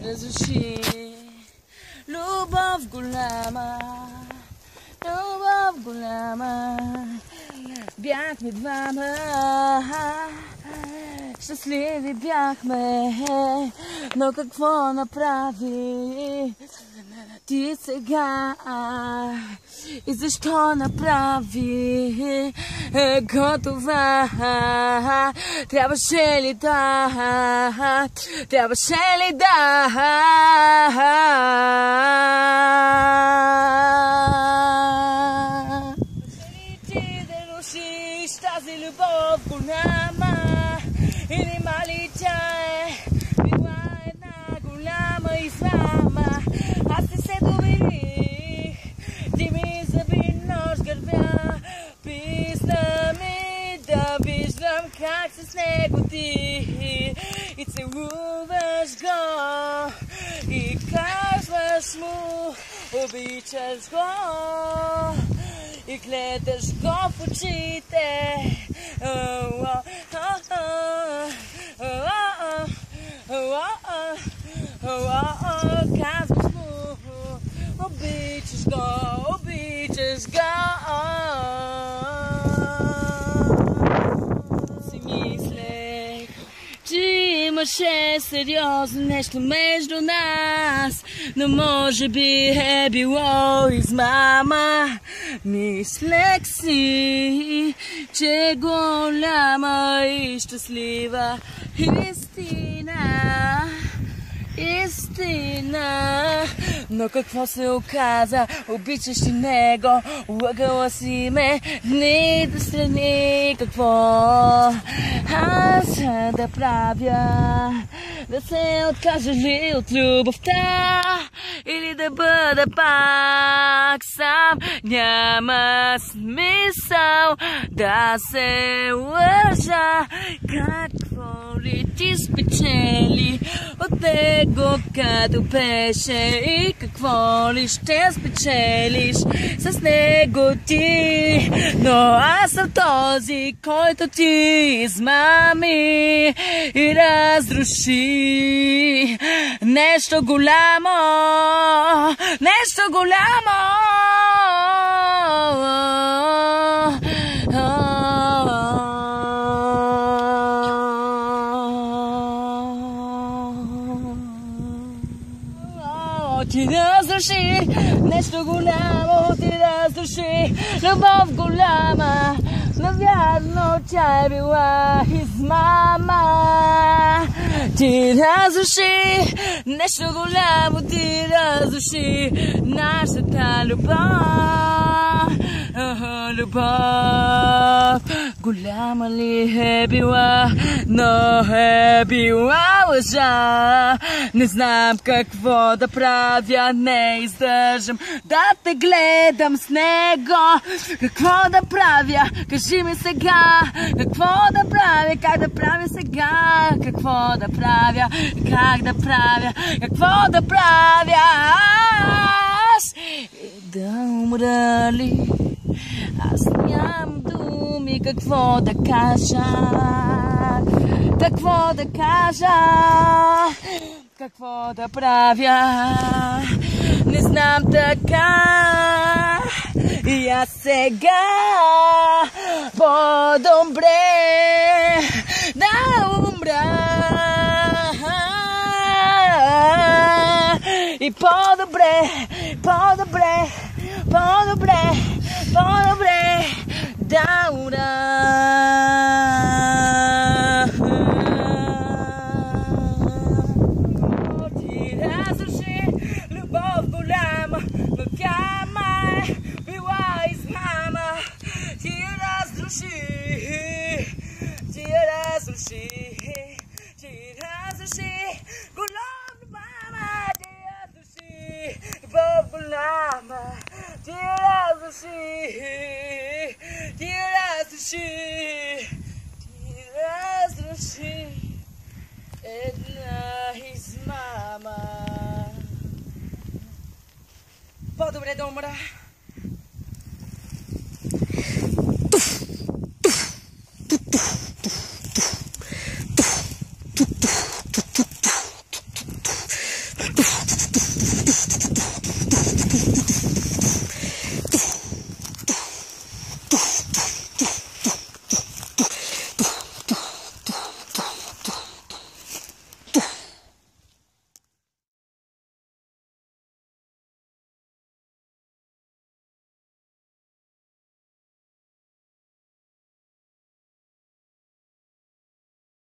разруши. Любов голяма, бяхме двама, щастливи бяхме, но какво направи ти сега? И защо направи готова? Трябваше ли да? Ти да рушиш тази любов голяма, и нима ли тя била една голяма измама? Аз ти се доверих, ти ми заби нож гърбя, писна ми да виждам как с него ти и целуваш го и казваш му обичаш го и гледаш го в очите. Казваш му обичаш го. Си мислех, че имаше сериозно нещо между нас, но може би е било измама. Мислех си, че е голяма и щастлива истина, но какво се оказа? Обичаш ли него? Лъгала си ме дни да страни. Какво аз да правя? Да се откажа ли от любовта или да бъда пак сам? Няма смисъл да се лъжа. Какво ли ти спечели от него като беше и какво ли ще спечелиш с него ти? Но аз съм този, който ти измами и разруши нещо голямо. Ти разруши нещо голямо, ти разруши любов голяма, но вярно тя е била измама. Ти разруши нещо голямо, ти разруши нашата любов. Любов голяма ли е била, но е била лъжа. Не знам какво да правя, не издържам да те гледам с него. Какво да правя? Кажи ми сега. Какво да правя? Как да правя сега? Какво да правя? Как да правя? Какво да правя? Аз да умра ли? Аз нямам думи какво да кажа. Какво да кажа? Какво да правя? Не знам така. И аз сега по-добре да умра. И по-добре да умра. Ти разруши любов голяма, но тя ме била измама. Ти разруши голяма, ти разруши любов голяма. Ти разруши една измама. По-добре да умра.